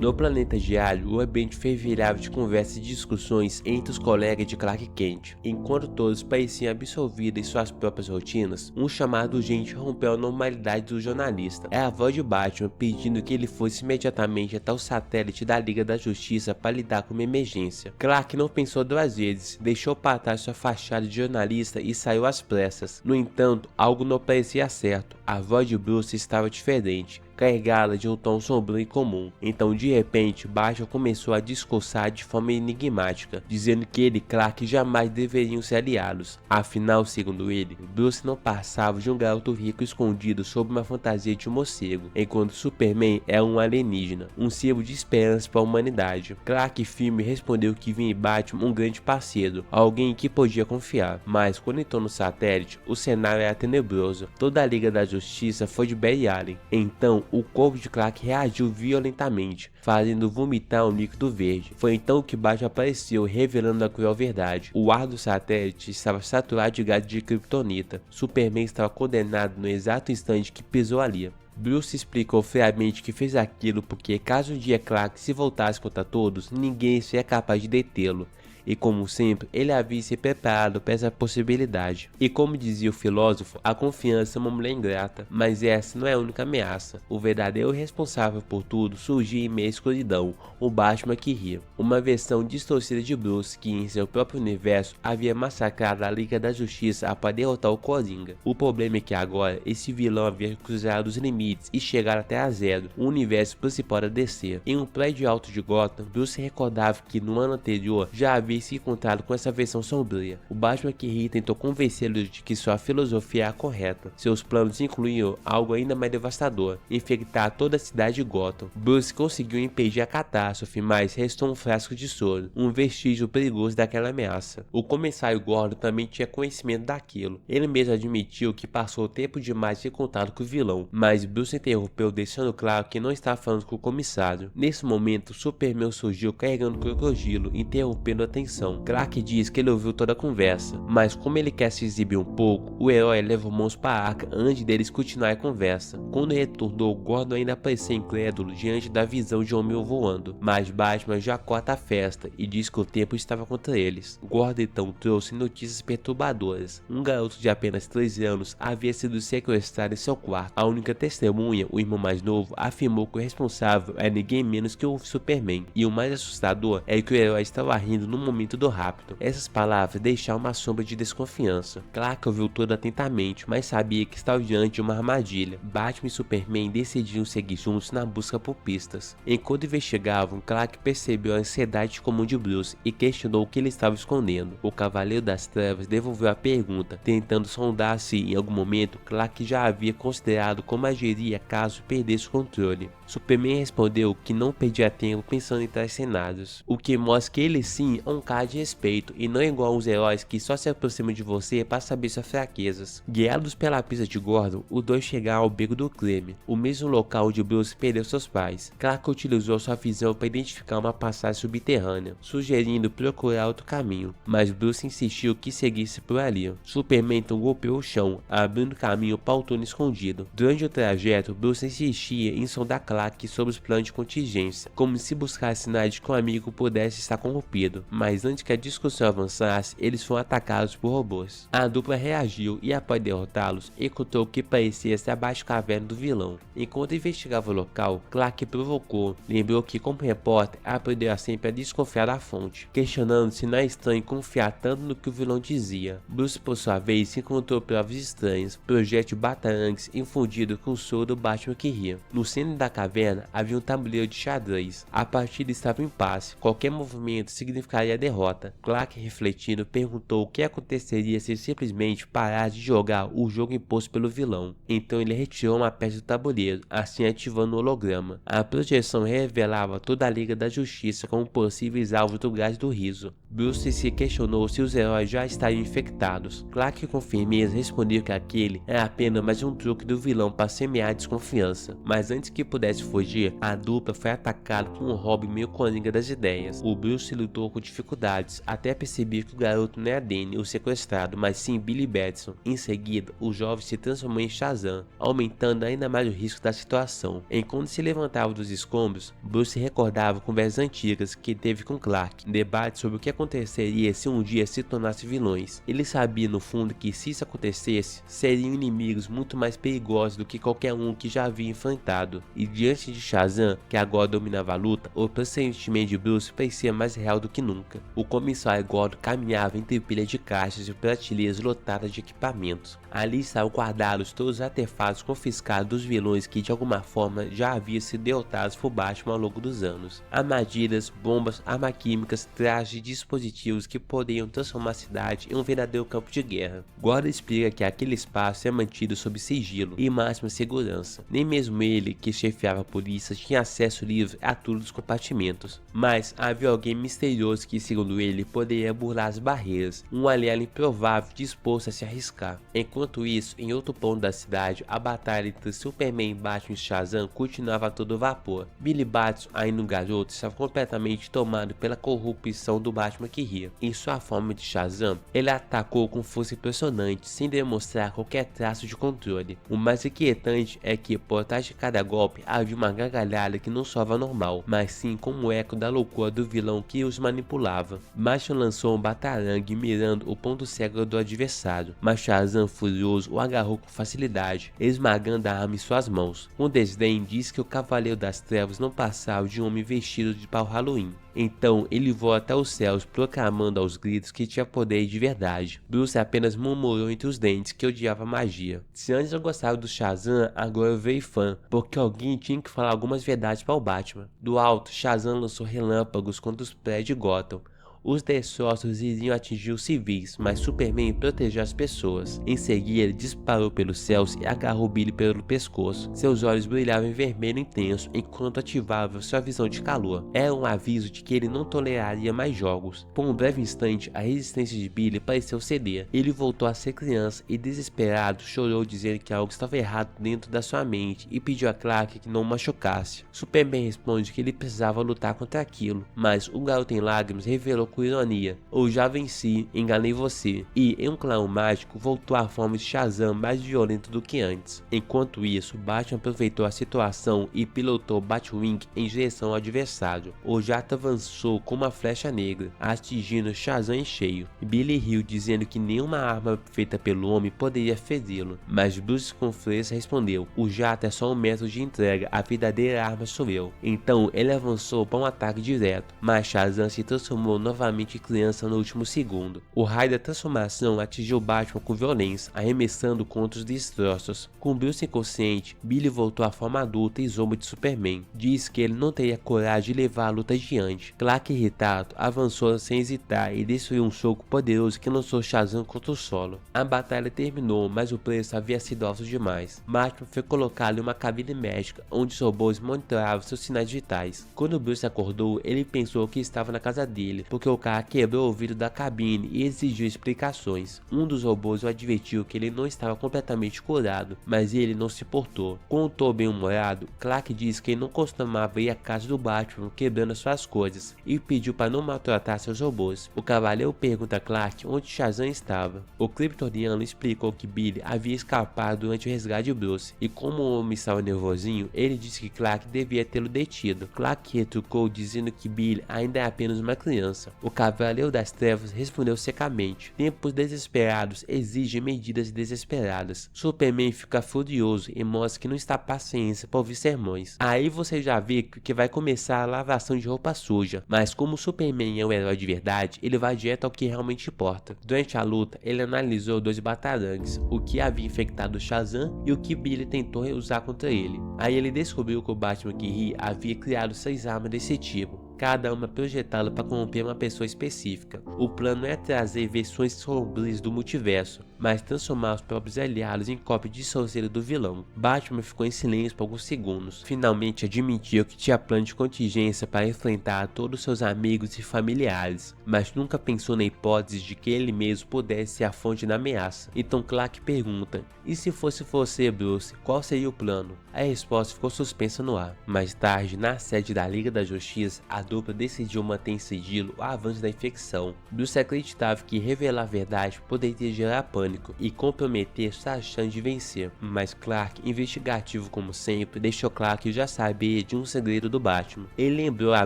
No planeta Diário, o ambiente fervilhava de conversas e discussões entre os colegas de Clark Kent. Enquanto todos pareciam absorvidos em suas próprias rotinas, um chamado urgente rompeu a normalidade do jornalista. É a voz de Batman pedindo que ele fosse imediatamente até o satélite da Liga da Justiça para lidar com uma emergência. Clark não pensou duas vezes, deixou para trás sua fachada de jornalista e saiu às pressas. No entanto, algo não parecia certo. A voz de Bruce estava diferente, carregada de um tom sombrio e comum. Então, de repente, Batman começou a discursar de forma enigmática, dizendo que ele e Clark jamais deveriam ser aliados. Afinal, segundo ele, Bruce não passava de um garoto rico escondido sob uma fantasia de morcego, enquanto Superman é um alienígena, um símbolo de esperança para a humanidade. Clark firme respondeu que via em Batman um grande parceiro, alguém em que podia confiar. Mas quando entrou no satélite, o cenário era tenebroso. Toda a Liga da Justiça foi de Barry Allen. Então, o corpo de Clark reagiu violentamente, fazendo vomitar um líquido verde. Foi então que Batman apareceu, revelando a cruel verdade. O ar do satélite estava saturado de gás de kryptonita. Superman estava condenado no exato instante que pisou ali. Bruce explicou friamente que fez aquilo porque, caso um dia Clark se voltasse contra todos, ninguém seria capaz de detê-lo. E como sempre, ele havia se preparado para essa possibilidade. E como dizia o filósofo, a confiança é uma mulher ingrata, mas essa não é a única ameaça. O verdadeiro responsável por tudo surgia em meio à escuridão, o Batman que ria. Uma versão distorcida de Bruce que em seu próprio universo havia massacrado a Liga da Justiça para derrotar o Coringa. O problema é que agora esse vilão havia cruzado os limites e chegado até a Zero, o universo principal da DC. Em um prédio alto de Gotham, Bruce recordava que no ano anterior já havia se encontrado com essa versão sombria. O Batman que ri tentou convencê-lo de que sua filosofia era correta. Seus planos incluíam algo ainda mais devastador: infectar toda a cidade de Gotham. Bruce conseguiu impedir a catástrofe, mas restou um frasco de soro, um vestígio perigoso daquela ameaça. O comissário Gordon também tinha conhecimento daquilo. Ele mesmo admitiu que passou tempo demais em contato com o vilão, mas Bruce interrompeu, deixando claro que não estava falando com o comissário. Nesse momento, Superman surgiu carregando o crocodilo, interrompendo a atenção. Clark diz que ele ouviu toda a conversa, mas como ele quer se exibir um pouco, o herói levou mãos para a arca antes deles continuar a conversa. Quando retornou, Gordon ainda parecia incrédulo diante da visão de homem voando, mas Batman já corta a festa e diz que o tempo estava contra eles. Gordon então trouxe notícias perturbadoras. Um garoto de apenas 13 anos havia sido sequestrado em seu quarto. A única testemunha, o irmão mais novo, afirmou que o responsável é ninguém menos que o Superman, e o mais assustador é que o herói estava rindo no momento do rapto. Essas palavras deixaram uma sombra de desconfiança. Clark ouviu tudo atentamente, mas sabia que estava diante de uma armadilha. Batman e Superman decidiram seguir juntos na busca por pistas. Enquanto investigavam, Clark percebeu a ansiedade comum de Bruce e questionou o que ele estava escondendo. O Cavaleiro das Trevas devolveu a pergunta, tentando sondar se, em algum momento, Clark já havia considerado como agiria caso perdesse o controle. Superman respondeu que não perdia tempo pensando em tais cenários, o que mostra que ele sim é um cara de respeito e não igual aos heróis que só se aproximam de você para saber suas fraquezas. Guiados pela pista de Gordon, os dois chegaram ao beco do crime, o mesmo local onde Bruce perdeu seus pais. Clark utilizou sua visão para identificar uma passagem subterrânea, sugerindo procurar outro caminho, mas Bruce insistiu que seguisse por ali. Superman então golpeou o chão, abrindo caminho para o túnel escondido. Durante o trajeto, Bruce insistia em sondar Clark sobre os planos de contingência, como se buscasse sinais de que um amigo pudesse estar corrompido, mas antes que a discussão avançasse, eles foram atacados por robôs. A dupla reagiu e, após derrotá-los, encontrou o que parecia ser a Batcaverna do vilão. Enquanto investigava o local, Clark provocou, lembrou que, como repórter, aprendeu sempre a desconfiar da fonte, questionando se não é estranho confiar tanto no que o vilão dizia. Bruce, por sua vez, encontrou provas estranhas, projétil batarangues infundido com o soro do Batman que ria. No centro da caverna havia um tabuleiro de xadrez. A partida estava em impasse, qualquer movimento significaria a derrota. Clark, refletindo, perguntou o que aconteceria se simplesmente parasse de jogar o jogo imposto pelo vilão. Então ele retirou uma peça do tabuleiro, assim ativando o holograma. A projeção revelava toda a Liga da Justiça como possíveis alvos do gás do riso. Bruce se questionou se os heróis já estariam infectados. Clark com firmeza respondeu que aquele era apenas mais um truque do vilão para semear desconfiança. Mas antes que pudesse fugir, a dupla foi atacada por um Robin meio coringa das ideias. O Bruce lutou com dificuldade dificuldades até perceber que o garoto não é Danny, o sequestrado, mas sim Billy Batson. Em seguida, o jovem se transformou em Shazam, aumentando ainda mais o risco da situação. Enquanto se levantava dos escombros, Bruce recordava conversas antigas que teve com Clark, debate sobre o que aconteceria se um dia se tornasse vilões. Ele sabia no fundo que se isso acontecesse, seriam inimigos muito mais perigosos do que qualquer um que já havia enfrentado. E diante de Shazam, que agora dominava a luta, o pressentimento de Bruce parecia mais real do que nunca. O comissário Gordon caminhava entre pilhas de caixas e prateleiras lotadas de equipamentos. Ali estavam guardados todos os artefatos confiscados dos vilões que de alguma forma já haviam sido derrotados por Batman ao longo dos anos. Armadilhas, bombas, armas químicas, trajes e dispositivos que poderiam transformar a cidade em um verdadeiro campo de guerra. Gordon explica que aquele espaço é mantido sob sigilo e máxima segurança. Nem mesmo ele, que chefiava a polícia, tinha acesso livre a todos os compartimentos. Mas havia alguém misterioso que, segundo ele, poderia burlar as barreiras, um aliado improvável disposto a se arriscar. Enquanto isso, em outro ponto da cidade, a batalha entre Superman, Batman e Shazam continuava a todo vapor. Billy Batson, ainda um garoto, estava completamente tomado pela corrupção do Batman que ria. Em sua forma de Shazam, ele atacou com força impressionante, sem demonstrar qualquer traço de controle. O mais inquietante é que, por trás de cada golpe, havia uma gargalhada que não soava normal, mas sim como um eco da loucura do vilão que os manipulava. Batman lançou um batarangue mirando o ponto cego do adversário, mas Shazam, furioso, o agarrou com facilidade, esmagando a arma em suas mãos. Com desdém, disse que o Cavaleiro das Trevas não passava de um homem vestido para o Halloween. Então ele voou até os céus, proclamando aos gritos que tinha poder de verdade. Bruce apenas murmurou entre os dentes que odiava magia. Se antes eu gostava do Shazam, agora eu virei fã, porque alguém tinha que falar algumas verdades para o Batman. Do alto, Shazam lançou relâmpagos contra os prédios de Gotham. Os destroços iriam atingir os civis, mas Superman protegeu as pessoas. Em seguida, ele disparou pelos céus e agarrou Billy pelo pescoço. Seus olhos brilhavam em vermelho intenso enquanto ativava sua visão de calor. Era um aviso de que ele não toleraria mais jogos. Por um breve instante, a resistência de Billy pareceu ceder. Ele voltou a ser criança e, desesperado, chorou dizendo que algo estava errado dentro da sua mente e pediu a Clark que não o machucasse. Superman responde que ele precisava lutar contra aquilo, mas o garoto em lágrimas revelou com ironia: "Eu já venci, enganei você", e em um clarão mágico voltou à forma de Shazam mais violento do que antes. Enquanto isso, Batman aproveitou a situação e pilotou Batwing em direção ao adversário. O jato avançou com uma flecha negra, atingindo Shazam em cheio. Billy riu, dizendo que nenhuma arma feita pelo homem poderia feri-lo, mas Bruce com frieza respondeu: "O jato é só um método de entrega, a verdadeira arma sou eu". Então ele avançou para um ataque direto, mas Shazam se transformou novamente criança no último segundo. O raio da transformação atingiu Batman com violência, arremessando contra os destroços. Com Bruce inconsciente, Billy voltou à forma adulta e zomba de Superman. Disse que ele não teria coragem de levar a luta adiante. Clark, irritado, avançou sem hesitar e destruiu um soco poderoso que lançou Shazam contra o solo. A batalha terminou, mas o preço havia sido alto demais. Batman foi colocado em uma cabine médica, onde os robôs monitoravam seus sinais vitais. Quando Bruce acordou, ele pensou que estava na casa dele, porque o cara quebrou o ouvido da cabine e exigiu explicações. Um dos robôs o advertiu que ele não estava completamente curado, mas ele não se importou. Com o tom bem-humorado, Clark disse que ele não costumava ir à casa do Batman quebrando suas coisas e pediu para não maltratar seus robôs. O cavaleiro pergunta a Clark onde Shazam estava. O Kryptoniano explicou que Billy havia escapado durante o resgate de Bruce, e como o homem estava nervosinho, ele disse que Clark devia tê-lo detido. Clark retrucou dizendo que Billy ainda é apenas uma criança. O Cavaleiro das Trevas respondeu secamente: "Tempos desesperados exigem medidas desesperadas". Superman fica furioso e mostra que não está paciência para ouvir sermões. Aí você já vê que vai começar a lavação de roupa suja, mas como Superman é um herói de verdade, ele vai direto ao que realmente importa. Durante a luta, ele analisou dois batarangues, o que havia infectado Shazam e o que Billy tentou usar contra ele. Aí ele descobriu que o Batman que ri havia criado 6 armas desse tipo, cada uma projetada para corromper uma pessoa específica. O plano é trazer versões sombrias do multiverso, mas transformar os próprios aliados em cópia distorcida do vilão. Batman ficou em silêncio por alguns segundos. Finalmente admitiu que tinha plano de contingência para enfrentar todos seus amigos e familiares, mas nunca pensou na hipótese de que ele mesmo pudesse ser a fonte da ameaça. Então Clark pergunta: e se fosse você, Bruce, qual seria o plano? A resposta ficou suspensa no ar. Mais tarde, na sede da Liga da Justiça, a dupla decidiu manter em sigilo o avanço da infecção. Bruce acreditava que revelar a verdade poderia gerar pânico e comprometer sua chance de vencer, mas Clark, investigativo como sempre, deixou claro que já sabia de um segredo do Batman. Ele lembrou a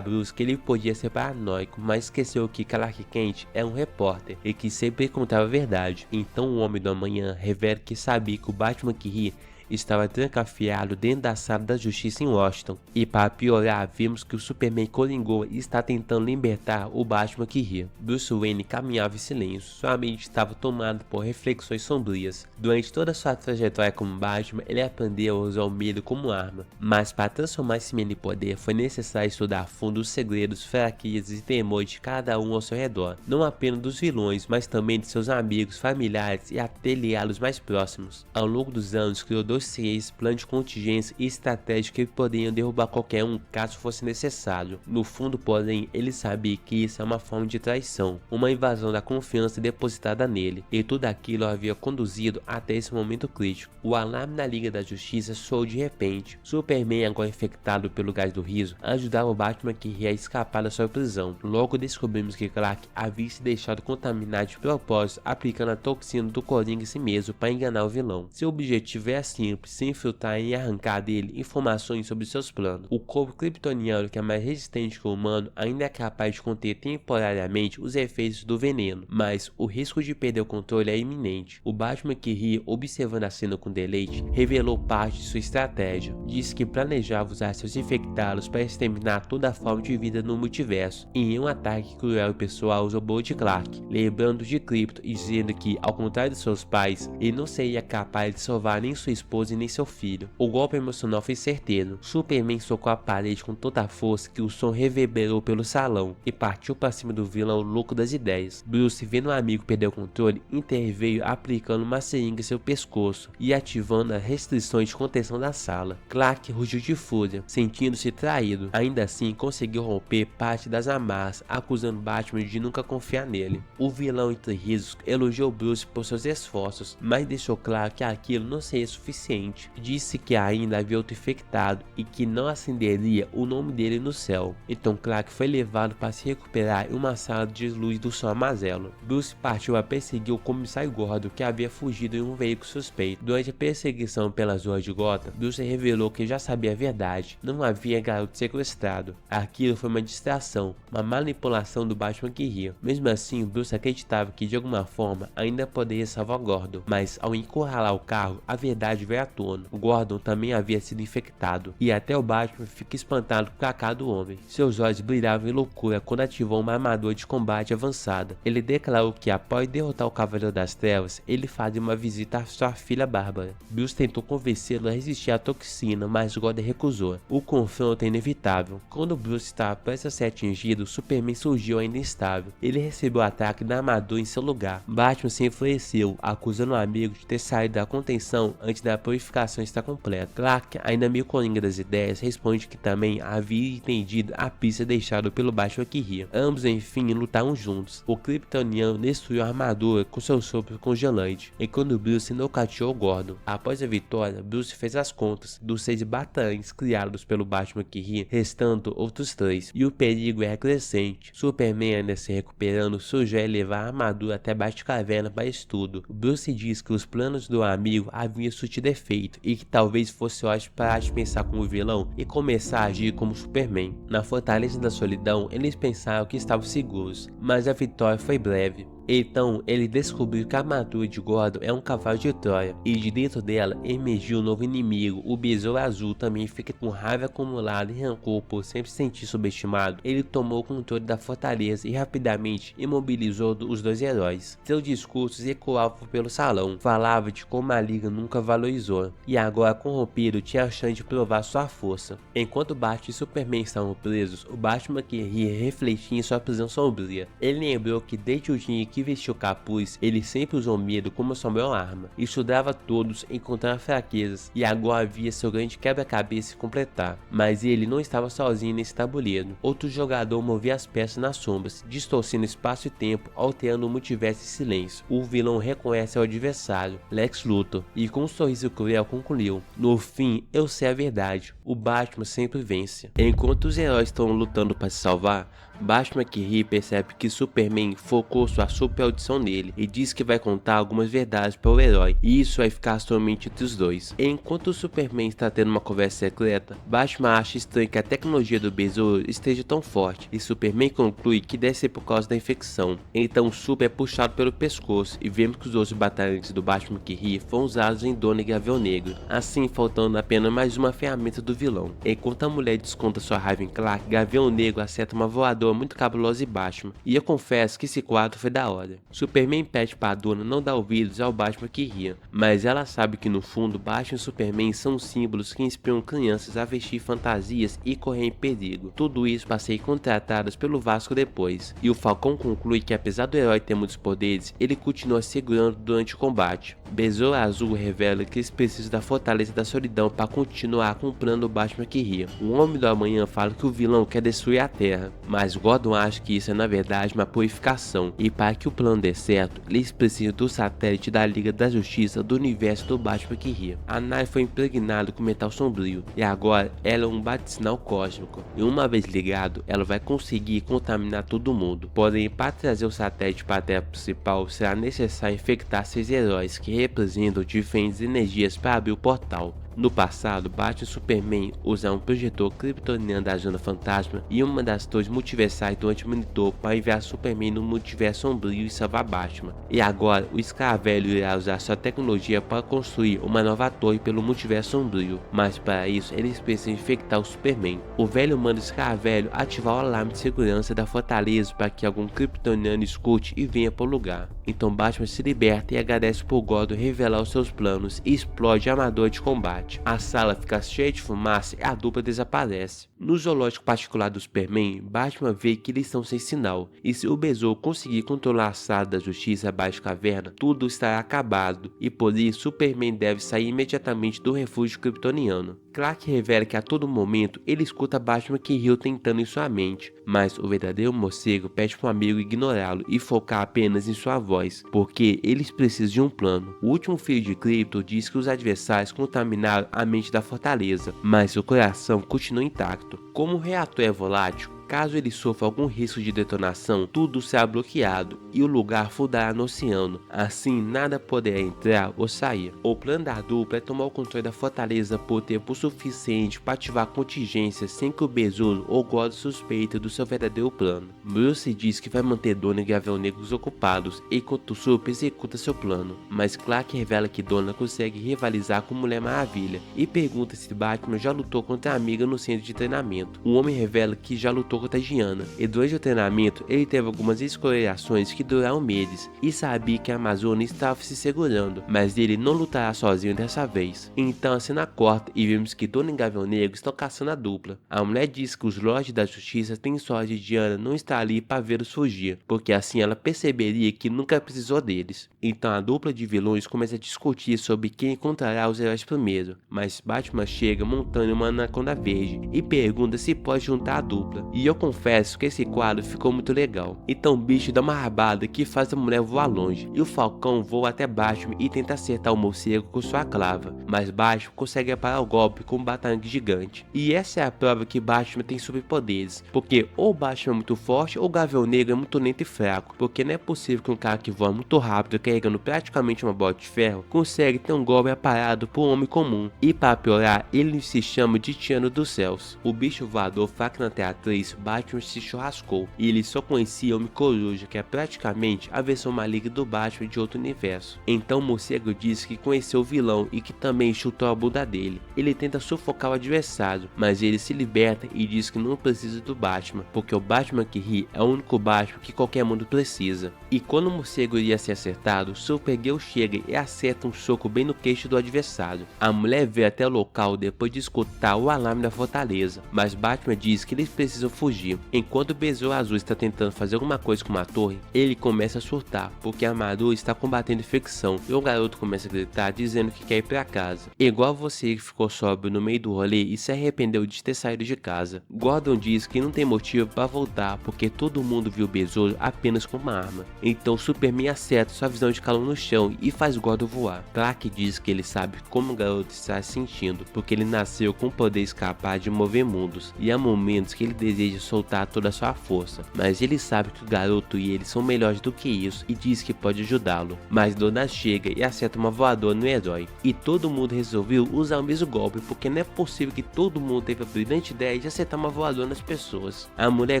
Bruce que ele podia ser paranoico, mas esqueceu que Clark Kent é um repórter e que sempre contava a verdade. Então o Homem do Amanhã revela que sabia que o Batman que ri estava trancafiado dentro da sala da justiça em Washington, e para piorar, vimos que o Superman Coringô está tentando libertar o Batman que ri. Bruce Wayne caminhava em silêncio, sua mente estava tomada por reflexões sombrias. Durante toda sua trajetória como Batman, ele aprendeu a usar o medo como arma, mas para transformar esse medo em poder, foi necessário estudar a fundo os segredos, fraquezas e temores de cada um ao seu redor, não apenas dos vilões, mas também de seus amigos, familiares e até aliados mais próximos. Ao longo dos anos, criou dossiês, planos de contingência e estratégias que poderiam derrubar qualquer um caso fosse necessário. No fundo, porém, ele sabia que isso é uma forma de traição, uma invasão da confiança depositada nele, e tudo aquilo havia conduzido até esse momento crítico. O alarme na Liga da Justiça soou de repente. Superman, agora infectado pelo gás do riso, ajudava o Batman que ria a escapar da sua prisão. Logo descobrimos que Clark havia se deixado contaminar de propósito, aplicando a toxina do Coringa em si mesmo para enganar o vilão. Seu objetivo é assim: se infiltrar e arrancar dele informações sobre seus planos. O corpo kryptoniano, que é mais resistente que o humano, ainda é capaz de conter temporariamente os efeitos do veneno, mas o risco de perder o controle é iminente. O Batman que ri, observando a cena com deleite, revelou parte de sua estratégia. Disse que planejava usar seus infectados para exterminar toda a forma de vida no multiverso, em um ataque cruel e pessoal aos robôs de Clark, lembrando de Krypton e dizendo que, ao contrário de seus pais, ele não seria capaz de salvar nem sua esposa e nem seu filho. O golpe emocional foi certeiro. Superman socou a parede com toda a força que o som reverberou pelo salão e partiu para cima do vilão louco das ideias. Bruce, vendo o amigo perder o controle, interveio aplicando uma seringa em seu pescoço e ativando as restrições de contenção da sala. Clark rugiu de fúria, sentindo-se traído. Ainda assim, conseguiu romper parte das amarras, acusando Batman de nunca confiar nele. O vilão, entre risos, elogiou Bruce por seus esforços, mas deixou claro que aquilo não seria suficiente. Disse que ainda havia outro infectado e que não acenderia o nome dele no céu. Então Clark foi levado para se recuperar em uma sala de luz do sol amarelo. Bruce partiu a perseguir o comissário Gordon, que havia fugido em um veículo suspeito. Durante a perseguição pelas ruas de Gotham, Bruce revelou que já sabia a verdade: não havia garoto sequestrado. Aquilo foi uma distração, uma manipulação do Batman que ria. Mesmo assim, Bruce acreditava que de alguma forma ainda poderia salvar Gordon, mas ao encurralar o carro, a verdade veio à tona. O Gordon também havia sido infectado, e até o Batman fica espantado com a cara do homem. Seus olhos brilhavam em loucura quando ativou uma armadura de combate avançada. Ele declarou que após derrotar o Cavaleiro das Trevas, ele faria uma visita à sua filha Bárbara. Bruce tentou convencê-lo a resistir à toxina, mas Gordon recusou. O confronto é inevitável. Quando Bruce estava prestes a ser atingido, Superman surgiu ainda instável. Ele recebeu o ataque da armadura em seu lugar. Batman se enfureceu, acusando o amigo de ter saído da contenção antes da purificação estar completa. Clark, ainda meio coringa das ideias, responde que também havia entendido a pista deixada pelo Batman que ria. Ambos, enfim, lutaram juntos. O kryptoniano destruiu a armadura com seu sopro congelante, enquanto Bruce nocauteou Gordon. Após a vitória, Bruce fez as contas dos 6 batalhões criados pelo Batman que ria, restando outros 3, e o perigo era crescente. Superman, ainda se recuperando, sugere levar a armadura até Batcaverna para estudo. Bruce diz que os planos do amigo haviam surtido efeito e que talvez fosse hora para de pensar como vilão e começar a agir como Superman. Na Fortaleza da Solidão, eles pensaram que estavam seguros, mas a vitória foi breve. Então ele descobriu que a armadura de Gordon é um cavalo de Troia, e de dentro dela emergiu um novo inimigo. O Besouro Azul também fica com raiva acumulada e rancor por sempre se sentir subestimado. Ele tomou o controle da fortaleza e rapidamente imobilizou os 2 heróis. Seus discursos ecoavam pelo salão, falava de como a Liga nunca valorizou, e agora corrompido tinha a chance de provar sua força. Enquanto Batman e Superman estavam presos, o Batman que ria refletia em sua prisão sombria. Ele lembrou que desde o dia que vestiu o capuz, ele sempre usou medo como sua maior arma. Estudava todos, encontrava fraquezas e agora havia seu grande quebra-cabeça se completar. Mas ele não estava sozinho nesse tabuleiro. Outro jogador movia as peças nas sombras, distorcendo espaço e tempo, alterando o multiverso em silêncio. O vilão reconhece o adversário, Lex Luthor, e com um sorriso cruel concluiu: no fim, eu sei a verdade, o Batman sempre vence. Enquanto os heróis estão lutando para se salvar, Batman que ri percebe que Superman focou sua super audição nele e diz que vai contar algumas verdades para o herói, e isso vai ficar somente entre os dois. Enquanto o Superman está tendo uma conversa secreta, Batman acha estranho que a tecnologia do besouro esteja tão forte, e Superman conclui que deve ser por causa da infecção. Então Super é puxado pelo pescoço e vemos que os outros batalhantes do Batman que ri foram usados em Dona e Gavião Negro, assim faltando apenas mais uma ferramenta do vilão. Enquanto a mulher desconta sua raiva em Clark, Gavião Negro acerta uma voadora muito cabulosa e Batman, e eu confesso que esse quadro foi da hora. Superman pede para a Dona não dar ouvidos ao Batman que ria, mas ela sabe que no fundo Batman e Superman são símbolos que inspiram crianças a vestir fantasias e correr em perigo. Tudo isso para serem contratadas pelo Vasco depois, e o Falcão conclui que apesar do herói ter muitos poderes, ele continua segurando durante o combate. Besouro Azul revela que eles precisam da Fortaleza da Solidão para continuar com o plano do Batman que ria. O Homem do Amanhã fala que o vilão quer destruir a Terra, mas Gordon acha que isso é na verdade uma purificação, e para que o plano dê certo, eles precisam do satélite da Liga da Justiça do universo do Batman que ria. A nave foi impregnada com metal sombrio, e agora ela é um bate-sinal cósmico, e uma vez ligado, ela vai conseguir contaminar todo mundo. Porém, para trazer o satélite para a Terra principal, será necessário infectar 6 heróis que representam diferentes energias para abrir o portal. No passado, Batman e Superman usaram um projetor kryptoniano da Zona Fantasma e uma das torres multiversais do Anti-Monitor para enviar Superman no multiverso sombrio e salvar Batman. E agora, o Escaravelho irá usar sua tecnologia para construir uma nova torre pelo multiverso sombrio, mas para isso eles precisam infectar o Superman. O velho manda o Escaravelho ativar o alarme de segurança da fortaleza para que algum kryptoniano escute e venha para o lugar. Então Batman se liberta e agradece por Gordon revelar os seus planos e explode a armadura de combate. A sala fica cheia de fumaça e a dupla desaparece. No zoológico particular do Superman, Batman vê que eles estão sem sinal, e se o Besouro conseguir controlar a sala da justiça abaixo da caverna, tudo estará acabado, e por isso Superman deve sair imediatamente do refúgio kryptoniano. Clark revela que a todo momento ele escuta Batman que riu tentando em sua mente, mas o verdadeiro morcego pede para um amigo ignorá-lo e focar apenas em sua voz, porque eles precisam de um plano. O último filho de Krypton diz que os adversários contaminaram a mente da fortaleza, mas o coração continua intacto. Como o reator é volátil, caso ele sofra algum risco de detonação, tudo será bloqueado e o lugar fundará no oceano, assim nada poderá entrar ou sair. O plano da dupla é tomar o controle da fortaleza por tempo suficiente para ativar contingências sem que o Besouro ou Gordon suspeite do seu verdadeiro plano. Bruce diz que vai manter Donna e Gavião Negros ocupados enquanto o Super executa seu plano, mas Clark revela que Donna consegue rivalizar com Mulher Maravilha e pergunta se Batman já lutou contra a amiga no centro de treinamento. O homem revela que já lutou contra Diana, e durante o treinamento ele teve algumas escoriações que duraram meses e sabia que a Amazônia estava se segurando, mas ele não lutará sozinho dessa vez. Então a cena corta e vemos que Donna e Gavião Negro estão caçando a dupla. A mulher diz que os Lordes da Justiça têm sorte de Diana não estar ali para vê-los fugir, porque assim ela perceberia que nunca precisou deles. Então a dupla de vilões começa a discutir sobre quem encontrará os heróis primeiro, mas Batman chega montando uma anaconda verde e pergunta se pode juntar a dupla. E eu confesso que esse quadro ficou muito legal. Então o bicho dá uma rabada que faz a mulher voar longe, e o Falcão voa até Batman e tenta acertar o morcego com sua clava, mas Batman consegue reparar o golpe com um batarangue gigante. E essa é a prova que Batman tem superpoderes, porque ou Batman é muito forte ou o Gavião Negro é muito lento e fraco, porque não é possível que um cara que voa muito rápido carregando praticamente uma bola de ferro consegue ter um golpe aparado por um homem comum. E para piorar, ele se chama de Tiano dos Céus. O bicho voador fraco na Teatriz, Batman se churrascou, e ele só conhecia Homem-Coruja, que é praticamente a versão maligna do Batman de outro universo. Então o morcego diz que conheceu o vilão e que também chutou a bunda dele. Ele tenta sufocar o adversário, mas ele se liberta e diz que não precisa do Batman, porque o Batman que ri é o único Batman que qualquer mundo precisa. E quando o morcego iria ser acertado, Supergirl chega e acerta um soco bem no queixo do adversário. A mulher vê até o local depois de escutar o alarme da fortaleza, mas Batman diz que eles precisam fugir fugir. Enquanto o Besouro Azul está tentando fazer alguma coisa com uma torre, ele começa a surtar, porque a armadura está combatendo infecção, e o garoto começa a gritar dizendo que quer ir pra casa. Igual você que ficou sóbrio no meio do rolê e se arrependeu de ter saído de casa. Gordon diz que não tem motivo para voltar, porque todo mundo viu o Besouro apenas com uma arma. Então Superman acerta sua visão de calor no chão e faz Gordon voar. Clark diz que ele sabe como o garoto está se sentindo, porque ele nasceu com o poder capaz de mover mundos, e há momentos que ele deseja soltar toda a sua força, mas ele sabe que o garoto e ele são melhores do que isso e diz que pode ajudá-lo. Mas Donna chega e acerta uma voadora no herói, e todo mundo resolveu usar o mesmo golpe, porque não é possível que todo mundo teve a brilhante ideia de acertar uma voadora nas pessoas. A mulher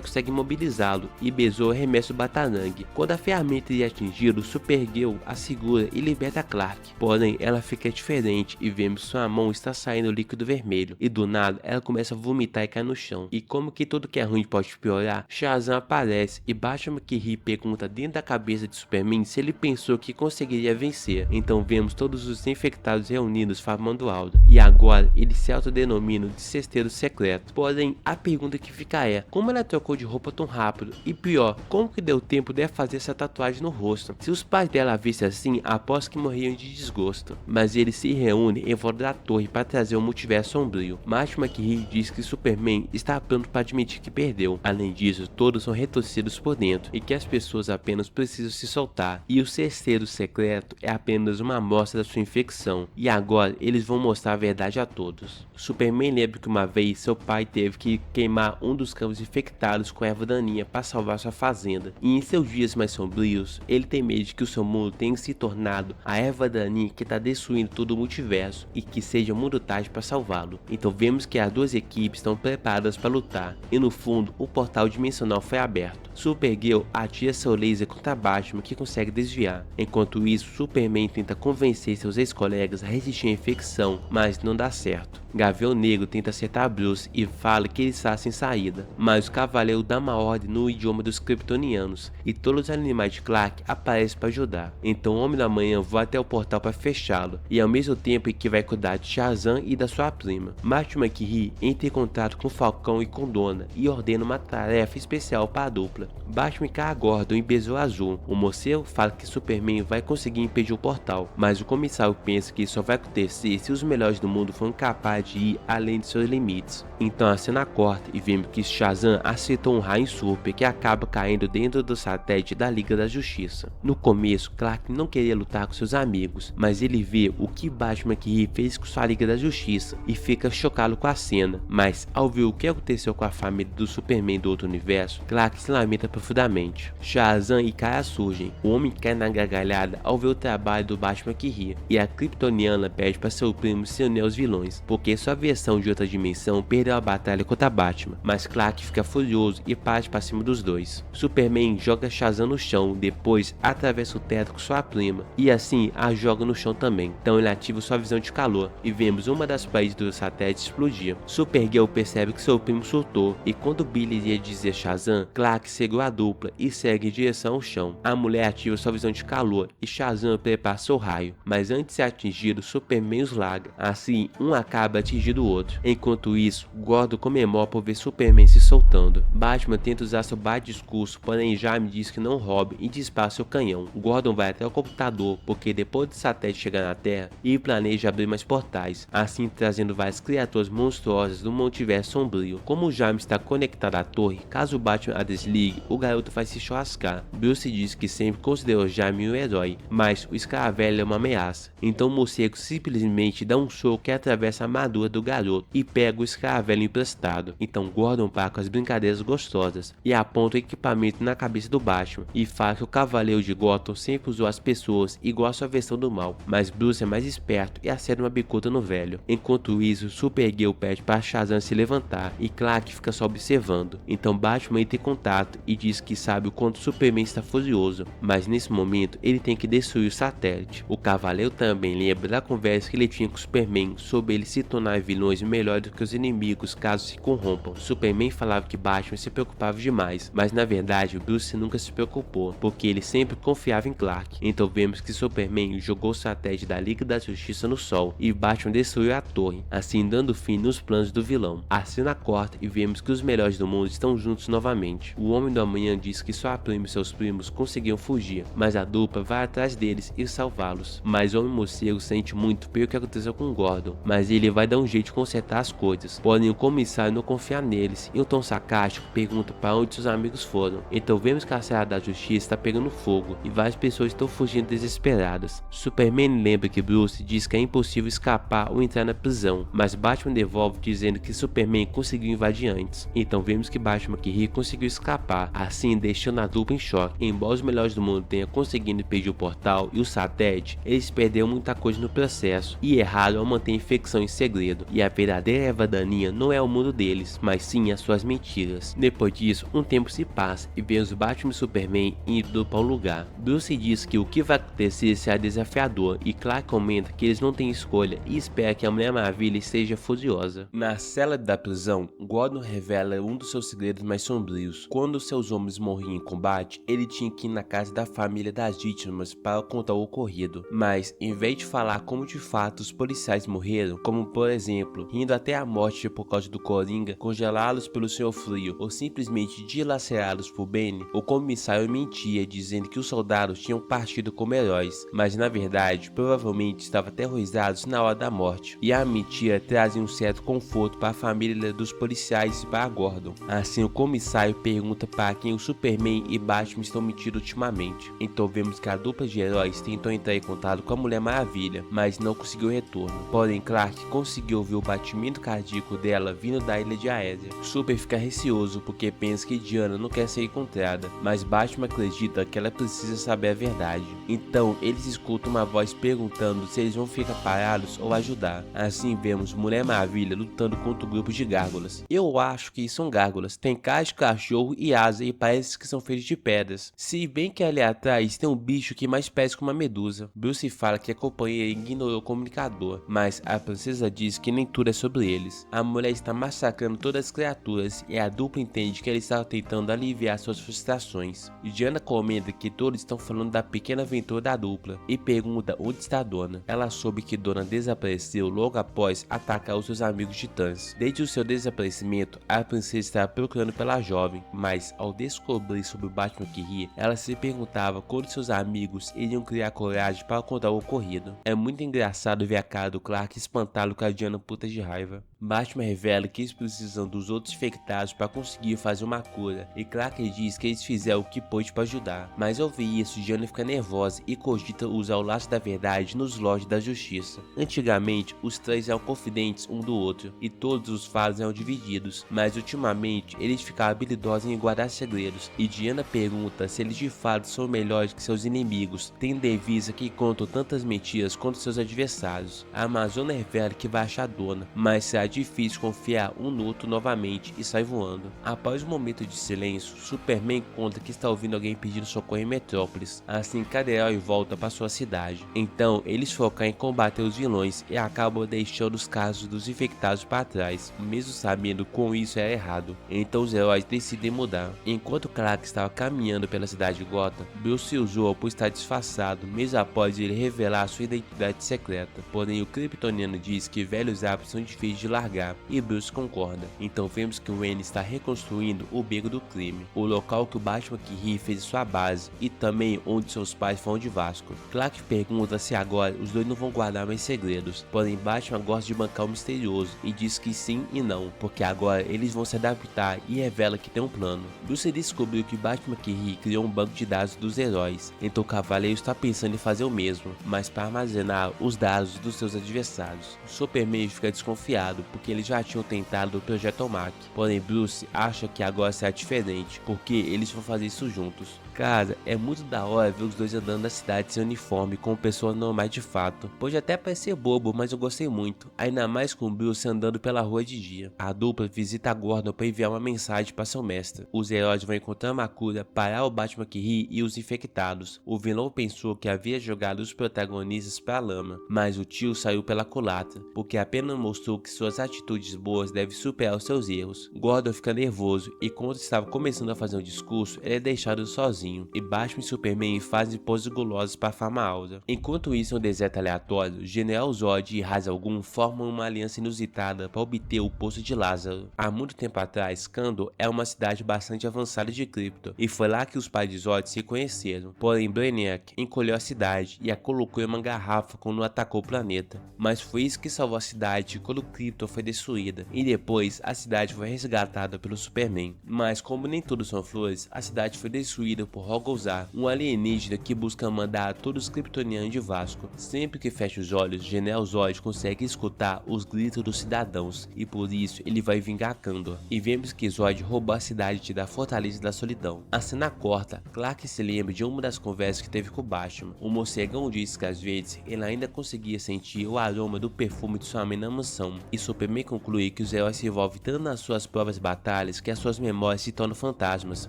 consegue imobilizá-lo e Besouro arremessa o batarangue. Quando a ferramenta iria atingi-lo, Supergirl a segura e liberta Clark, porém ela fica diferente e vemos que sua mão está saindo líquido vermelho, e do nada ela começa a vomitar e cai no chão. E como que tudo que é ruim pode piorar, Shazam aparece e Batman que ri pergunta dentro da cabeça de Superman se ele pensou que conseguiria vencer. Então vemos todos os infectados reunidos formando algo, e agora ele se autodenomina de Cesteiro Secreto. Porém, a pergunta que fica é, como ela trocou de roupa tão rápido? E pior, como que deu tempo de fazer essa tatuagem no rosto? Se os pais dela a vissem assim, aposto que morriam de desgosto. Mas eles se reúnem em volta da torre para trazer o multiverso sombrio. Batman que ri diz que Superman está pronto para admitir que perdeu. Além disso, todos são retorcidos por dentro e que as pessoas apenas precisam se soltar. E o Cesteiro Secreto é apenas uma amostra da sua infecção. E agora eles vão mostrar a verdade a todos. Superman lembra que uma vez seu pai teve que queimar um dos campos infectados com erva daninha para salvar sua fazenda. E em seus dias mais sombrios, ele tem medo de que o seu mundo tenha se tornado a erva daninha que está destruindo todo o multiverso e que seja o mundo tarde para salvá-lo. Então vemos que as duas equipes estão preparadas para lutar, e no fundo o portal dimensional foi aberto. Supergirl atira seu laser contra Batman, que consegue desviar. Enquanto isso, Superman tenta convencer seus ex-colegas a resistir à infecção, mas não dá certo. Gavião Negro tenta acertar Bruce e fala que ele está sem saída, mas o Cavaleiro dá uma ordem no idioma dos Kryptonianos e todos os animais de Clark aparecem para ajudar. Então o Homem da Manhã vai até o portal para fechá-lo, e ao mesmo tempo que vai cuidar de Shazam e da sua prima. Batman que ri entra em contato com Falcão e com Donna e ordena uma tarefa especial para a dupla. Batman cai Gordon em Besouro Azul. O morcego fala que Superman vai conseguir impedir o portal, mas o comissário pensa que isso só vai acontecer se os melhores do mundo forem capazes de ir além de seus limites. Então a cena corta e vemos que Shazam acertou um raio em Super que acaba caindo dentro do satélite da Liga da Justiça. No começo, Clark não queria lutar com seus amigos, mas ele vê o que Batman que ri fez com sua Liga da Justiça e fica chocado com a cena. Mas ao ver o que aconteceu com a família do Superman do outro universo, Clark se lamenta profundamente. Shazam e Kara surgem. O homem cai na gargalhada ao ver o trabalho do Batman que ri, e a Kryptoniana pede para seu primo se unir aos vilões, porque sua versão de outra dimensão perdeu a batalha contra Batman. Mas Clark fica furioso e parte para cima dos dois. Superman joga Shazam no chão, depois atravessa o teto com sua prima e assim a joga no chão também. Então ele ativa sua visão de calor e vemos uma das paredes do satélite explodir. Supergirl percebe que seu primo surtou, e quando Billy ia dizer Shazam, Clark segura a dupla e segue em direção ao chão. A mulher ativa sua visão de calor e Shazam prepara seu raio, mas antes de ser atingido, Superman os larga. Assim, um acaba atingindo o outro. Enquanto isso, Gordon comemora por ver Superman se soltando. Batman tenta usar seu bate-discurso, porém Jaime diz que não roube e dispara seu canhão. Gordon vai até o computador, porque depois do satélite chegar na Terra, ele planeja abrir mais portais, assim trazendo várias criaturas monstruosas do multiverso sombrio. Como o Jaime está conectado à torre, caso o Batman a desligue, o garoto vai se churrascar. Bruce diz que sempre considerou Jaime um herói, mas o Escaravelho é uma ameaça. Então o morcego simplesmente dá um soco que atravessa a armadura do garoto e pega o Escaravelho emprestado. Então Gordon para com as brincadeiras gostosas e aponta o equipamento na cabeça do Batman e fala que o Cavaleiro de Gotham sempre usou as pessoas igual a sua versão do mal, mas Bruce é mais esperto e acerta uma bicuda no velho. Enquanto isso, Supergirl pede para Shazam se levantar e Clark fica só observando. Então Batman entra em contato e diz que sabe o quanto Superman está furioso, mas nesse momento ele tem que destruir o satélite. O Cavaleiro também lembra da conversa que ele tinha com Superman sobre ele se tornar tornar vilões melhores do que os inimigos caso se corrompam. Superman falava que Batman se preocupava demais, mas na verdade Bruce nunca se preocupou, porque ele sempre confiava em Clark. Então vemos que Superman jogou o satélite da Liga da Justiça no Sol e Batman destruiu a torre, assim dando fim nos planos do vilão. A cena corta e vemos que os melhores do mundo estão juntos novamente. O Homem do Amanhã diz que sua prima e seus primos conseguiam fugir, mas a dupla vai atrás deles e salvá-los. Mas o Homem Morcego sente muito pelo que aconteceu com Gordon, mas ele vai dar um jeito de consertar as coisas. Porém o comissário não confia neles e o tom sarcástico pergunta para onde seus amigos foram. Então vemos que a Serra da Justiça está pegando fogo e várias pessoas estão fugindo desesperadas. Superman lembra que Bruce diz que é impossível escapar ou entrar na prisão, mas Batman devolve dizendo que Superman conseguiu invadir antes. Então vemos que Batman McKee conseguiu escapar, assim deixando a dupla em choque. Embora os melhores do mundo tenham conseguido impedir o portal e o satélite, eles perderam muita coisa no processo e erraram ao manter a infecção em segredo. E a verdadeira erva daninha não é o mundo deles, mas sim as suas mentiras. Depois disso, um tempo se passa e vemos Batman e Superman indo para um lugar. Bruce diz que o que vai acontecer será desafiador e Clark comenta que eles não têm escolha e espera que a Mulher Maravilha esteja furiosa. Na cela da prisão, Gordon revela um dos seus segredos mais sombrios. Quando seus homens morriam em combate, ele tinha que ir na casa da família das vítimas para contar o ocorrido. Mas, em vez de falar como de fato os policiais morreram, como por exemplo, rindo até a morte por causa do Coringa, congelá-los pelo Senhor Frio ou simplesmente dilacerá-los por Bane, o comissário mentia dizendo que os soldados tinham partido como heróis, mas na verdade provavelmente estavam aterrorizados na hora da morte, e a mentira trazia um certo conforto para a família dos policiais e para Gordon. Assim o comissário pergunta para quem o Superman e Batman estão mentindo ultimamente. Então vemos que a dupla de heróis tentou entrar em contato com a Mulher Maravilha, mas não conseguiu retorno. Porém Clark conseguiu ouvir o batimento cardíaco dela vindo da ilha de Aésia. Super fica receoso porque pensa que Diana não quer ser encontrada, mas Batman acredita que ela precisa saber a verdade. Então eles escutam uma voz perguntando se eles vão ficar parados ou ajudar. Assim vemos Mulher Maravilha lutando contra um grupo de gárgulas. Eu acho que são gárgulas, tem cara de cachorro e asa e parece que são feitos de pedras. Se bem que ali atrás tem um bicho que mais parece com uma medusa. Bruce fala que a companheira ignorou o comunicador, mas a princesa diz que nem tudo é sobre eles. A mulher está massacrando todas as criaturas e a dupla entende que ela está tentando aliviar suas frustrações. Diana comenta que todos estão falando da pequena aventura da dupla e pergunta onde está Donna. Ela soube que Donna desapareceu logo após atacar os seus amigos titãs. Desde o seu desaparecimento, a princesa estava procurando pela jovem, mas ao descobrir sobre o Batman McKee, ela se perguntava quando seus amigos iriam criar coragem para contar o ocorrido. É muito engraçado ver a cara do Clark espantá-lo com a Diana puta de raiva. Batman revela que eles precisam dos outros infectados para conseguir fazer uma cura, e Clark diz que eles fizeram o que pôde para ajudar. Mas ao ver isso, Diana fica nervosa e cogita usar o laço da verdade nos Lordes da Justiça. Antigamente, os três eram confidentes um do outro, e todos os fatos eram divididos, mas ultimamente eles ficaram habilidosos em guardar segredos, e Diana pergunta se eles de fato são melhores que seus inimigos, tendo em vista que contam tantas mentiras quanto seus adversários. A Amazona revela que vai achar Donna, mas será difícil confiar um no outro novamente e sai voando. Após um momento de silêncio, Superman conta que está ouvindo alguém pedindo socorro em Metrópolis. Assim, cada herói volta para sua cidade. Então, eles focam em combater os vilões e acabam deixando os casos dos infectados para trás, mesmo sabendo como isso era errado. Então, os heróis decidem mudar. Enquanto Clark estava caminhando pela cidade de Gotham, Bruce usou por estar disfarçado, mesmo após ele revelar sua identidade secreta. Porém, o kryptoniano diz que velhos hábitos são difíceis de largar, e Bruce concorda. Então vemos que Wayne está reconstruindo o beco do crime, o local que o Batman McKee fez sua base, e também onde seus pais foram de Vasco. Clark pergunta se agora os dois não vão guardar mais segredos, porém Batman gosta de bancar o misterioso e diz que sim e não, porque agora eles vão se adaptar, e revela que tem um plano. Bruce descobriu que Batman McKee criou um banco de dados dos heróis, então o Cavaleiro está pensando em fazer o mesmo, mas para armazenar os dados dos seus adversários. Superman fica desconfiado, porque eles já tinham tentado o Projeto Mac. Porém, Bruce acha que agora será diferente, porque eles vão fazer isso juntos. Cara, é muito da hora ver os dois andando na cidade sem uniforme, como pessoas normais de fato. Pode até parecer bobo, mas eu gostei muito. Ainda mais com o Bruce andando pela rua de dia. A dupla visita a Gordon para enviar uma mensagem para seu mestre. Os heróis vão encontrar uma cura, parar o Batman que ri e os infectados. O vilão pensou que havia jogado os protagonistas para a lama, mas o tio saiu pela culatra, porque apenas mostrou que suas atitudes boas devem superar os seus erros. Gordon fica nervoso e quando estava começando a fazer um discurso, ele é deixado sozinho. E Batman e Superman fazem poses gulosas para a fama alta. Enquanto isso, em um deserto aleatório, General Zod e Ra's al Ghul formam uma aliança inusitada para obter o Poço de Lázaro. Há muito tempo atrás, Kandor é uma cidade bastante avançada de Krypton, e foi lá que os pais de Zod se conheceram. Porém, Brainiac encolheu a cidade e a colocou em uma garrafa quando atacou o planeta. Mas foi isso que salvou a cidade quando Krypton foi destruída, e depois a cidade foi resgatada pelo Superman. Mas como nem tudo são flores, a cidade foi destruída por Rogozar, um alienígena que busca mandar todos os kryptonianos de Vasco. Sempre que fecha os olhos, General Zod consegue escutar os gritos dos cidadãos e por isso ele vai vingar Kandor. E vemos que Zod roubou a cidade da Fortaleza da Solidão. A cena corta, Clark se lembra de uma das conversas que teve com o Batman. O morcegão disse que às vezes ele ainda conseguia sentir o aroma do perfume de sua mãe na mansão. E Superman conclui que os heróis se envolvem tanto nas suas próprias batalhas que as suas memórias se tornam fantasmas.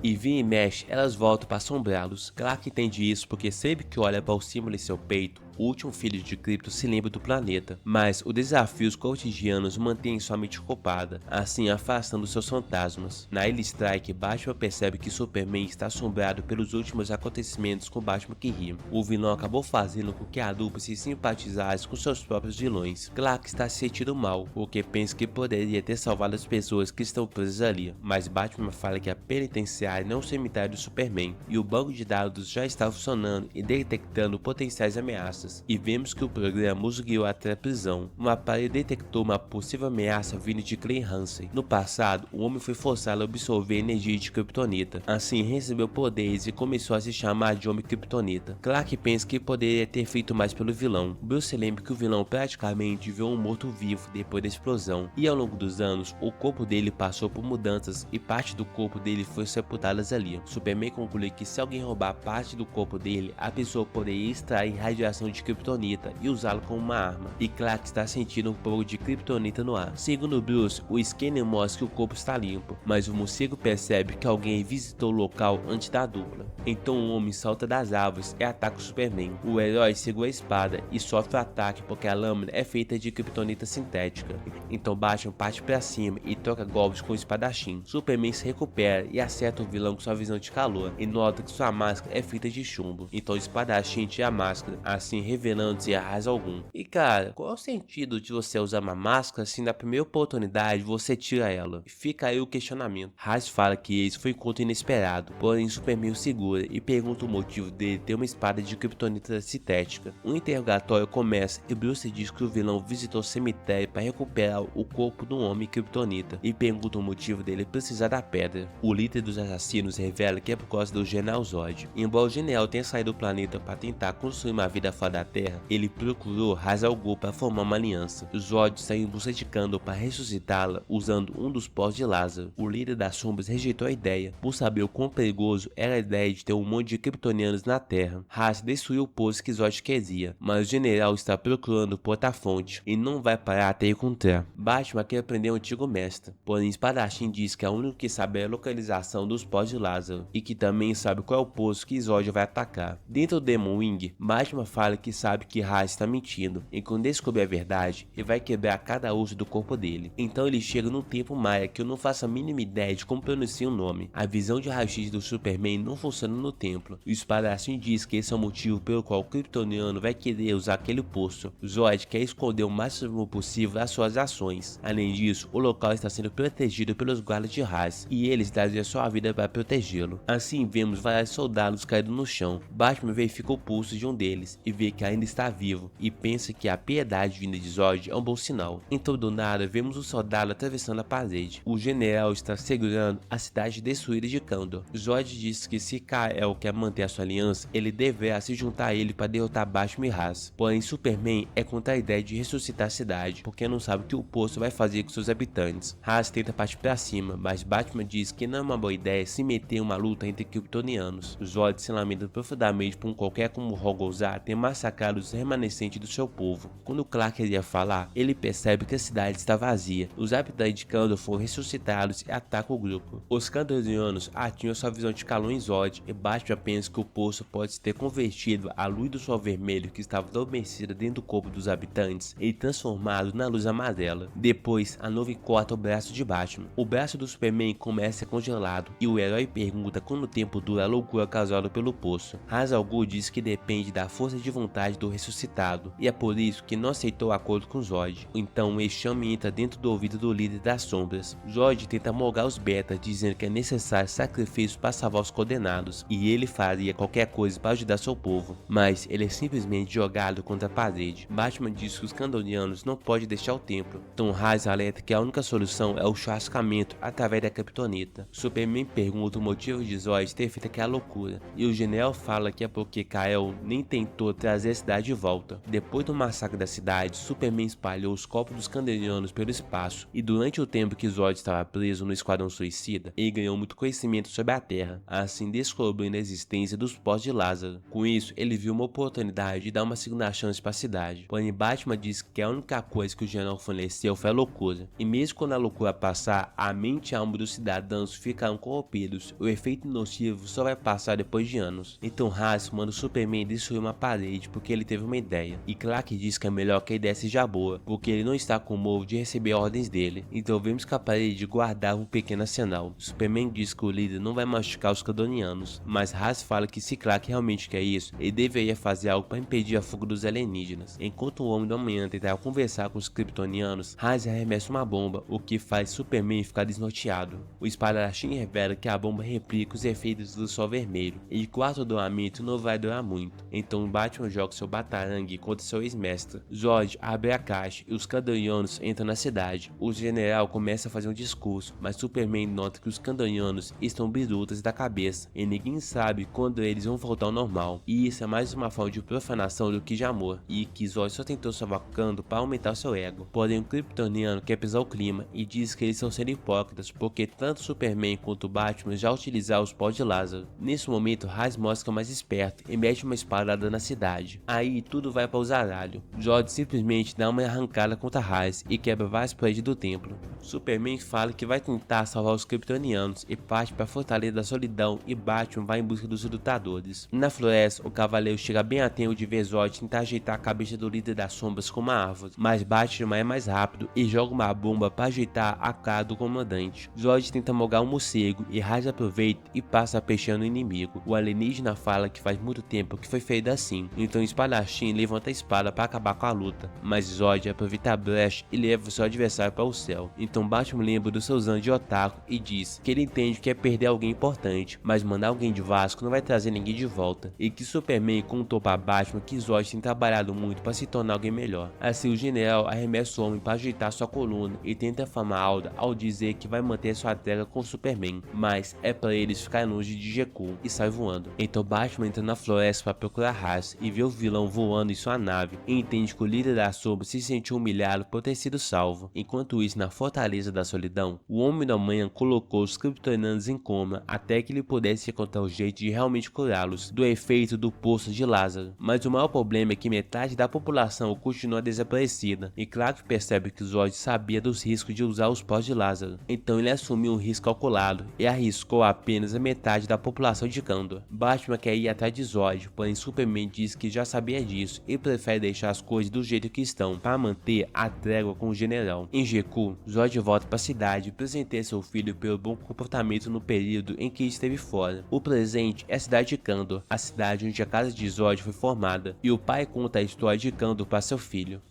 E vira e mexe, elas voltam para assombrá-los. Clark entende isso porque sempre que olha para o símbolo em seu peito, o último filho de Krypton se lembra do planeta, mas os desafios cotidianos mantêm sua mente ocupada, assim afastando seus fantasmas. Na Ilha Strike, Batman percebe que Superman está assombrado pelos últimos acontecimentos com Batman que ri. O vilão acabou fazendo com que a dupla se simpatizasse com seus próprios vilões. Clark está se sentindo mal, porque pensa que poderia ter salvado as pessoas que estão presas ali, mas Batman fala que a penitenciária não é um cemitério do Superman, e o banco de dados já está funcionando e detectando potenciais ameaças. E vemos que o programa os guiou até a prisão. Um aparelho detectou uma possível ameaça vinda de Clay Hansen. No passado, o homem foi forçado a absorver energia de Kryptonita. Assim, recebeu poderes e começou a se chamar de Homem Kryptonita. Clark pensa que poderia ter feito mais pelo vilão. Bruce lembra que o vilão praticamente viu um morto-vivo depois da explosão. E ao longo dos anos, o corpo dele passou por mudanças e parte do corpo dele foi sepultada ali. Superman conclui que se alguém roubar parte do corpo dele, a pessoa poderia extrair radiação de Kryptonita e usá-lo como uma arma. E Clark está sentindo um pouco de Kryptonita no ar. Segundo Bruce, o scanner mostra que o corpo está limpo, mas o morcego percebe que alguém visitou o local antes da dupla. Então o homem salta das árvores e ataca o Superman. O herói segura a espada e sofre o ataque porque a lâmina é feita de Kryptonita sintética. Então Batman parte para cima e troca golpes com o espadachim. Superman se recupera e acerta o vilão com sua visão de calor e nota que sua máscara é feita de chumbo. Então o espadachim tira a máscara, assim revelando-se a Ra's al Ghul. E cara, qual é o sentido de você usar uma máscara se na primeira oportunidade você tira ela? E fica aí o questionamento. Ra's fala que esse foi um encontro inesperado, porém Superman o segura e pergunta o motivo dele ter uma espada de Kryptonita sintética. Um interrogatório começa e Bruce diz que o vilão visitou o cemitério para recuperar o corpo do homem Kryptonita e pergunta o motivo dele precisar da pedra. O líder dos assassinos revela que é por causa do General Zod. Embora o general tenha saído do planeta para tentar construir uma vida fora da Terra, ele procurou Ra's al Ghul para formar uma aliança. Zod saiu em busca de Kandor para ressuscitá-la usando um dos pós de Lázaro. O líder das sombras rejeitou a ideia, por saber o quão perigoso era a ideia de ter um monte de kryptonianos na Terra. Ra's destruiu o poço que Zod queria, mas o general está procurando o porta-fonte e não vai parar até encontrar. Batman quer aprender o antigo mestre, porém Espadachim diz que a única que sabe é a localização dos pós de Lázaro e que também sabe qual é o poço que Zod vai atacar. Dentro do Demon Wing, Batman fala que sabe que Ra's está mentindo, e quando descobrir a verdade, ele vai quebrar cada osso do corpo dele. Então ele chega num tempo maia que eu não faço a mínima ideia de como pronuncia o nome. A visão de raio-x do Superman não funciona no templo, e o Espadachim diz que esse é o motivo pelo qual o kryptoniano vai querer usar aquele poço. Zod quer esconder o máximo possível as suas ações. Além disso, o local está sendo protegido pelos guardas de Ra's, e eles dariam sua vida para protegê-lo. Assim vemos vários soldados caídos no chão. Batman verifica o pulso de um deles e vê que ainda está vivo e pensa que a piedade vinda de Zod é um bom sinal. Então do nada vemos um soldado atravessando a parede. O general está segurando a cidade destruída de Kandor. Zod diz que se Kal-El quer manter a sua aliança, ele deverá se juntar a ele para derrotar Batman e Ra's. Porém Superman é contra a ideia de ressuscitar a cidade, porque não sabe o que o poço vai fazer com seus habitantes. Ra's tenta partir para cima, mas Batman diz que não é uma boa ideia se meter em uma luta entre kryptonianos. Zod se lamenta profundamente por um qualquer como Rogozar ter massacrado os remanescentes do seu povo. Quando Clark iria falar, ele percebe que a cidade está vazia. Os habitantes de Kandor foram ressuscitados e atacam o grupo. Os Kandorianos atingem sua visão de calor em Zod e Batman pensa que o poço pode se ter convertido a luz do sol vermelho que estava adormecida dentro do corpo dos habitantes e transformado na luz amarela. Depois, a nuvem corta o braço de Batman. O braço do Superman começa a ser congelado e o herói pergunta quanto tempo dura a loucura causada pelo poço. Ra's al Ghul diz que depende da força de vontade do ressuscitado e é por isso que não aceitou o acordo com Zod. Então o enxame entra dentro do ouvido do líder das sombras. Zod tenta molgar os betas dizendo que é necessário sacrifício para salvar os condenados e ele faria qualquer coisa para ajudar seu povo, mas ele é simplesmente jogado contra a parede. Batman diz que os Kandorianos não podem deixar o templo, então Ra's alerta que a única solução é o churrascamento através da Kryptonita. Superman pergunta o motivo de Zod ter feito aquela loucura e o general fala que é porque Kal-El nem tentou trazer a cidade de volta. Depois do massacre da cidade, Superman espalhou os corpos dos Kandorianos pelo espaço e durante o tempo que Zod estava preso no Esquadrão Suicida, ele ganhou muito conhecimento sobre a Terra, assim descobrindo a existência dos pós de Lázaro. Com isso, ele viu uma oportunidade de dar uma segunda chance para a cidade. Porém, Batman diz que a única coisa que o general forneceu foi a loucura. E mesmo quando a loucura passar, a mente e a alma dos cidadãos ficarão corrompidos. O efeito nocivo só vai passar depois de anos. Então Ra's manda o Superman destruir uma parede porque ele teve uma ideia. E Clark diz que é melhor que a ideia seja boa, porque ele não está com modo de receber ordens dele. Então vemos que a parede guardava um pequeno arsenal. Superman diz que o líder não vai machucar os Kandorianos, mas Ra's fala que se Clark realmente quer isso, ele deveria fazer algo para impedir a fuga dos alienígenas. Enquanto o Homem da Manhã tentava conversar com os Kryptonianos, Ra's arremessa uma bomba, o que faz Superman ficar desnorteado. O espadachim revela que a bomba replica os efeitos do sol vermelho, e que o atordoamento não vai durar muito. Então Batman joga seu batarangue contra seu ex-mestre. Zod abre a caixa e os Kandorianos entram na cidade. O general começa a fazer um discurso, mas Superman nota que os Kandorianos estão birutas da cabeça e ninguém sabe quando eles vão voltar ao normal. E isso é mais uma forma de profanação do que de amor, e que Zod só tentou salvar Kandor para aumentar seu ego. Porém o Kryptoniano quer pesar o clima e diz que eles estão sendo hipócritas porque tanto Superman quanto Batman já utilizaram os pós de Lázaro. Nesse momento Ra's mostra mais esperto e mete uma espadada na cidade. Aí tudo vai para o zaralho. Zod simplesmente dá uma arrancada contra Ra's e quebra várias paredes do templo. Superman fala que vai tentar salvar os Kryptonianos e parte para a Fortaleza da Solidão e Batman vai em busca dos lutadores. Na floresta, o Cavaleiro chega bem a tempo de ver Zod tentar ajeitar a cabeça do líder das sombras com uma árvore, mas Batman é mais rápido e joga uma bomba para ajeitar a cara do comandante. Zod tenta molgar um morcego e Ra's aproveita e passa peixando o inimigo. O alienígena fala que faz muito tempo que foi feito assim, então o espadachim levanta a espada para acabar com a luta, mas Zod aproveita a brecha e leva seu adversário para o céu. Então Batman lembra dos seus anos de otaku e diz que ele entende que é perder alguém importante, mas mandar alguém de Vasco não vai trazer ninguém de volta, e que Superman contou para Batman que Zod tem trabalhado muito para se tornar alguém melhor. Assim o general arremessa o homem para ajeitar sua coluna e tenta afamar Alda ao dizer que vai manter sua trégua com Superman, mas é para eles ficarem longe de Jekyll e sai voando. Então Batman entra na floresta para procurar Ra's e vê o vilão voando em sua nave e entende que o líder da sombra se sentiu humilhado por ter sido salvo. Enquanto isso, na Fortaleza da Solidão, o Homem da Manhã colocou os Kryptonianos em coma até que ele pudesse encontrar o jeito de realmente curá-los do efeito do poço de Lázaro. Mas o maior problema é que metade da população continua desaparecida, e Clark percebe que Zod sabia dos riscos de usar os pós de Lázaro. Então ele assumiu um risco calculado e arriscou apenas a metade da população de Kandor. Batman quer ir atrás de Zod, porém Superman diz que já sabia disso e prefere deixar as coisas do jeito que estão para manter a trégua com o general. Em Jekyll, Zod volta para a cidade e presenteia seu filho pelo bom comportamento no período em que esteve fora. O presente é a cidade de Kandor, a cidade onde a casa de Zod foi formada, e o pai conta a história de Kandor para seu filho.